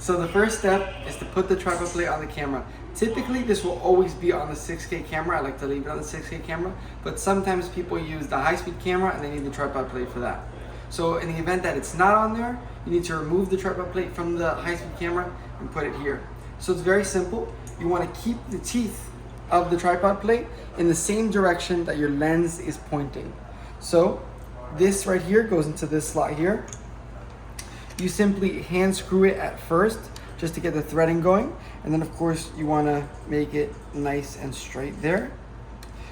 So the first step is to put the tripod plate on the camera. Typically, this will always be on the 6K camera. I like to leave it on the 6K camera, but sometimes people use the high-speed camera and they need the tripod plate for that. So in the event that it's not on there, you need to remove the tripod plate from the high-speed camera and put it here. So it's very simple. You want to keep the teeth of the tripod plate in the same direction that your lens is pointing. So this right here goes into this slot here. You simply hand screw it at first just to get the threading going. And then of course you want to make it nice and straight there.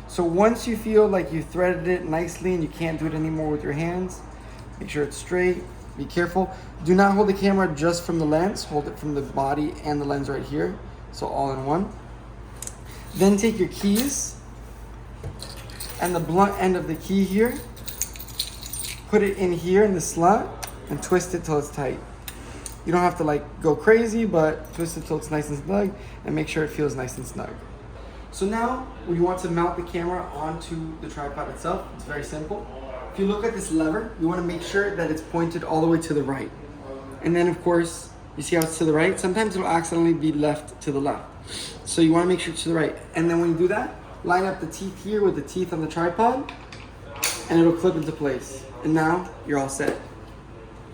So once you feel like you threaded it nicely and you can't do it anymore with your hands, make sure it's straight. Be careful. Do not hold the camera just from the lens. Hold it from the body and the lens right here. So all in one. Then take your keys and the blunt end of the key here. Put it in here in the slot and twist it till it's tight. You don't have to like go crazy, but twist it till it's nice and snug and make sure it feels nice and snug. So now when you want to mount the camera onto the tripod itself, it's very simple. If you look at this lever, you want to make sure that it's pointed all the way to the right. And then of course, you see how it's to the right? Sometimes it'll accidentally be left to the left. So you want to make sure it's to the right. And then when you do that, line up the teeth here with the teeth on the tripod and it'll clip into place. And now you're all set.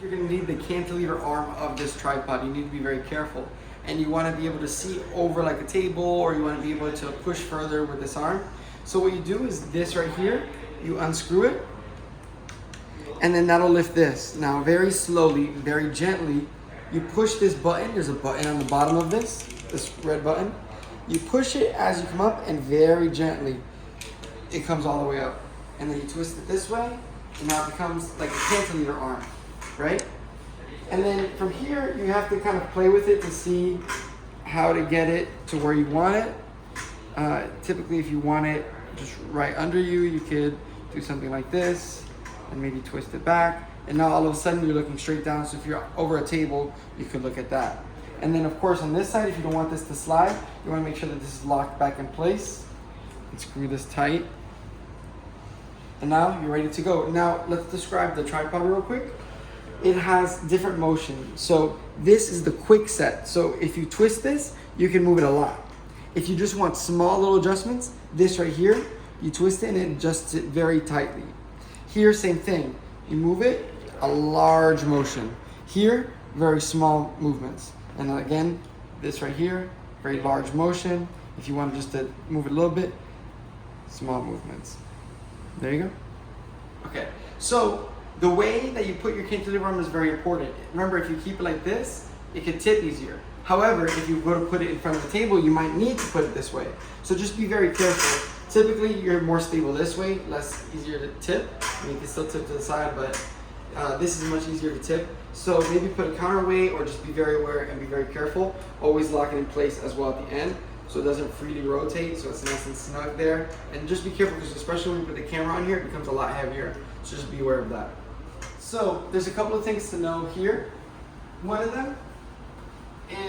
You're going to need the cantilever arm of this tripod. You need to be very careful. And you want to be able to see over like a table, or you want to be able to push further with this arm. So what you do is this right here, you unscrew it, and then that'll lift this. Now very slowly, very gently, you push this button. There's a button on the bottom of this red button. You push it as you come up, and very gently, it comes all the way up. And then you twist it this way, and now it becomes like a cantilever arm, right? And then from here, you have to kind of play with it to see how to get it to where you want it. Typically, if you want it just right under you, you could do something like this and maybe twist it back. And now all of a sudden, you're looking straight down. So if you're over a table, you could look at that. And then of course, on this side, if you don't want this to slide, you want to make sure that this is locked back in place. And screw this tight. And now you're ready to go. Now let's describe the tripod real quick. It has different motion. So this is the quick set. So if you twist this, you can move it a lot. If you just want small little adjustments, this right here, you twist it and it adjusts it very tightly. Here, same thing. You move it, a large motion. Here, very small movements. And then again, this right here, very large motion. If you want just to move it a little bit, small movements. There you go. Okay, so the way that you put your cantilever arm is very important. Remember, if you keep it like this, it could tip easier. However, if you go to put it in front of the table, you might need to put it this way. So just be very careful. Typically, you're more stable this way, less easier to tip. I mean, you can still tip to the side, but this is much easier to tip. So maybe put a counterweight or just be very aware and be very careful. Always lock it in place as well at the end so it doesn't freely rotate, so it's nice and snug there. And just be careful because especially when you put the camera on here, it becomes a lot heavier. So just be aware of that. So there's a couple of things to know here. One of them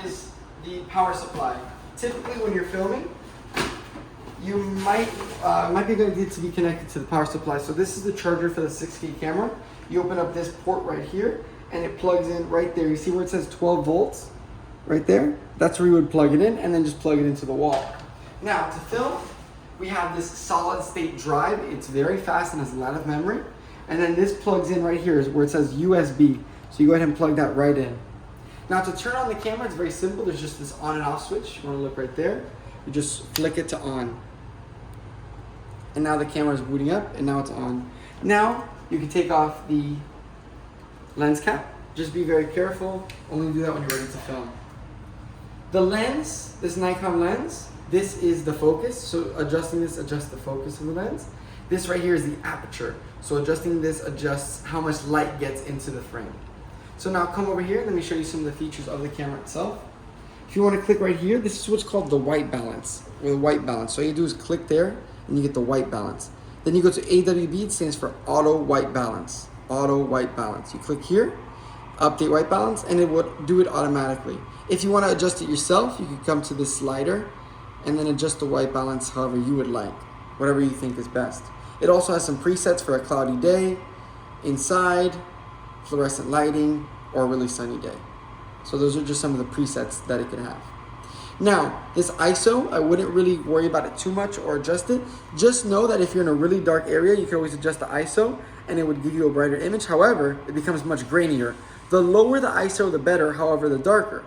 is the power supply. Typically when you're filming, you might be a good idea to be connected to the power supply. So this is the charger for the 6K camera. You open up this port right here and it plugs in right there. You see where it says 12 volts right there? That's where you would plug it in and then just plug it into the wall. Now to film, we have this solid state drive. It's very fast and has a lot of memory. And then this plugs in right here where it says USB. So you go ahead and plug that right in. Now to turn on the camera, it's very simple. There's just this on and off switch. You want to look right there. You just flick it to on. And now the camera is booting up and now it's on. Now you can take off the lens cap. Just be very careful. Only do that when you're ready to film. The lens, this Nikon lens, this is the focus. So adjusting this adjusts the focus of the lens. This right here is the aperture. So adjusting this adjusts how much light gets into the frame. So now come over here, let me show you some of the features of the camera itself. If you want to click right here, this is what's called the white balance, or the white balance. So all you do is click there and you get the white balance. Then you go to AWB, it stands for auto white balance. Auto white balance. You click here, update white balance, and it will do it automatically. If you want to adjust it yourself, you can come to this slider and then adjust the white balance however you would like, whatever you think is best. It also has some presets for a cloudy day, inside, fluorescent lighting, or a really sunny day. So those are just some of the presets that it could have. Now, this ISO, I wouldn't really worry about it too much or adjust it. Just know that if you're in a really dark area, you can always adjust the ISO and it would give you a brighter image. However, it becomes much grainier. The lower the ISO, the better, however, the darker.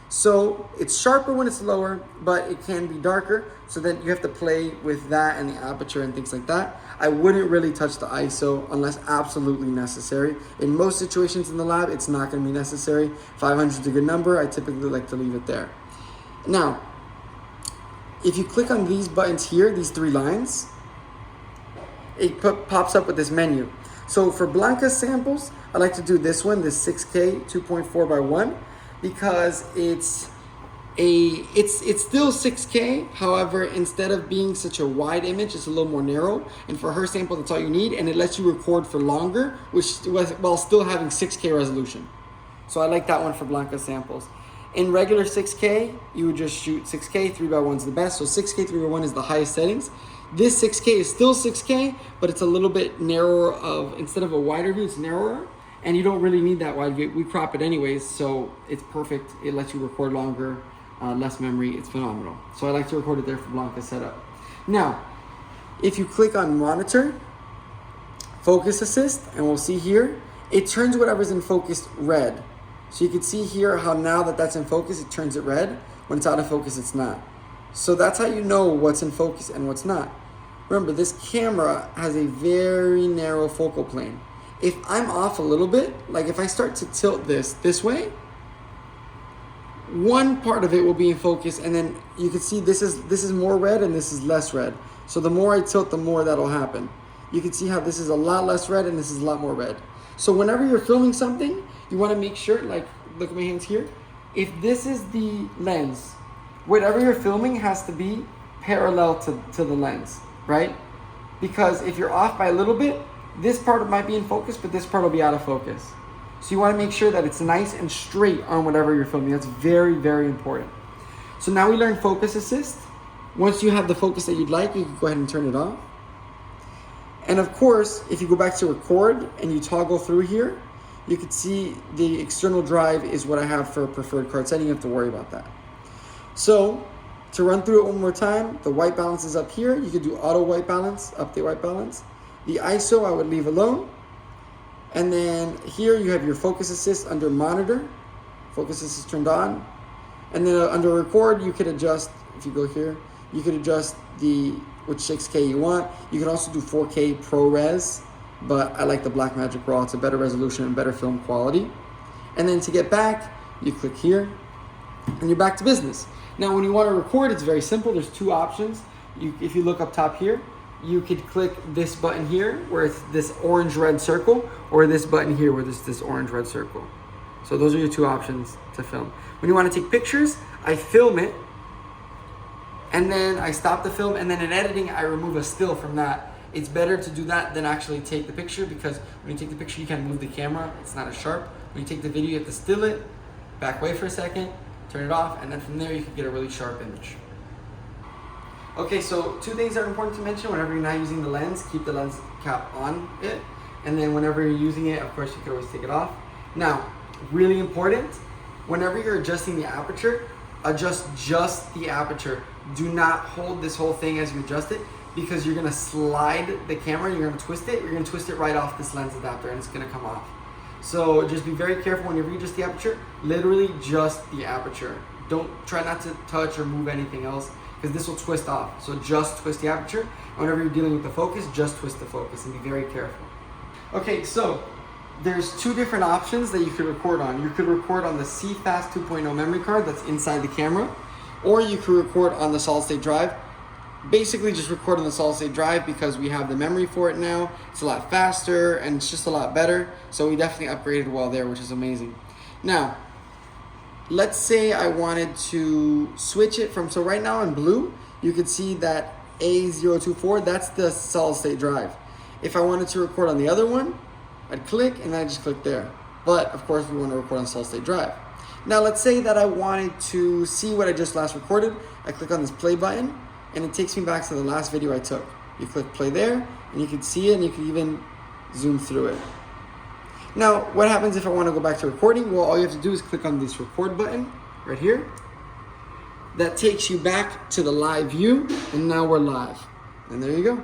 So it's sharper when it's lower, but it can be darker. So then you have to play with that and the aperture and things like that. I wouldn't really touch the ISO unless absolutely necessary. In most situations in the lab, it's not gonna be necessary. 500 is a good number. I typically like to leave it there. Now, if you click on these buttons here, these three lines, it pops up with this menu. So for Blanca samples, I like to do this one, this 6K 2.4 by 1, because it's still 6K. However, instead of being such a wide image, it's a little more narrow. And for her sample, that's all you need, and it lets you record for longer, while still having 6K resolution. So I like that one for Blanca samples. In regular 6K, you would just shoot 6K, 3x1 is the best. So 6K, 3x1 is the highest settings. This 6K is still 6K, but it's a little bit narrower instead of a wider view, it's narrower. And you don't really need that wide view. We crop it anyways, so it's perfect. It lets you record longer, less memory, it's phenomenal. So I like to record it there for Blanca's setup. Now, if you click on monitor, focus assist, and we'll see here, it turns whatever's in focus red. So you can see here how now that that's in focus, it turns it red. When it's out of focus, it's not. So that's how you know what's in focus and what's not. Remember, this camera has a very narrow focal plane. If I'm off a little bit, like if I start to tilt this way, one part of it will be in focus, and then you can see this is more red and this is less red. So the more I tilt, the more that'll happen. You can see how this is a lot less red and this is a lot more red. So whenever you're filming something, you want to make sure, like, look at my hands here. If this is the lens, whatever you're filming has to be parallel to the lens, right? Because if you're off by a little bit, this part might be in focus, but this part will be out of focus. So you want to make sure that it's nice and straight on whatever you're filming. That's very, very important. So now we learned focus assist. Once you have the focus that you'd like, you can go ahead and turn it off. And of course, if you go back to record and you toggle through here, you can see the external drive is what I have for a preferred card setting. You have to worry about that. So to run through it one more time, the white balance is up here. You could do auto white balance, update white balance. The ISO I would leave alone. And then here you have your focus assist under monitor. Focus assist turned on. And then under record, you could adjust, if you go here, you could adjust which 6K you want. You can also do 4K ProRes, but I like the Blackmagic Raw. It's a better resolution and better film quality. And then to get back, you click here and you're back to business. Now, when you want to record, it's very simple. There's two options. If you look up top here, you could click this button here where it's this orange-red circle, or this button here where there's this orange-red circle. So those are your two options to film. When you want to take pictures, I film it, and then I stop the film, and then in editing, I remove a still from that. It's better to do that than actually take the picture, because when you take the picture, you can't move the camera. It's not as sharp. When you take the video, you have to still it, back away for a second, turn it off, and then from there, you can get a really sharp image. Okay, so two things that are important to mention. Whenever you're not using the lens, keep the lens cap on it. And then whenever you're using it, of course, you can always take it off. Now, really important, whenever you're adjusting the aperture, adjust just the aperture. Do not hold this whole thing as you adjust it, because you're gonna slide the camera, you're gonna twist it right off this lens adapter, and it's gonna come off. So just be very careful whenever you adjust the aperture, literally just the aperture. Don't try not to touch or move anything else, because this will twist off. So just twist the aperture. And whenever you're dealing with the focus, just twist the focus and be very careful. Okay, so there's two different options that you could record on. You could record on the CFast 2.0 memory card that's inside the camera, or you could record on the solid state drive. Basically just record on the solid state drive because we have the memory for it now. It's a lot faster and it's just a lot better. So we definitely upgraded well there, which is amazing. Now, let's say I wanted to switch it from, so right now in blue, you can see that A024, that's the solid state drive. If I wanted to record on the other one, I'd click and I just click there. But of course we want to record on solid state drive. Now let's say that I wanted to see what I just last recorded. I click on this play button and it takes me back to the last video I took. You click play there and you can see it and you can even zoom through it. Now, what happens if I want to go back to recording? Well, all you have to do is click on this record button right here. That takes you back to the live view, and now we're live. And there you go.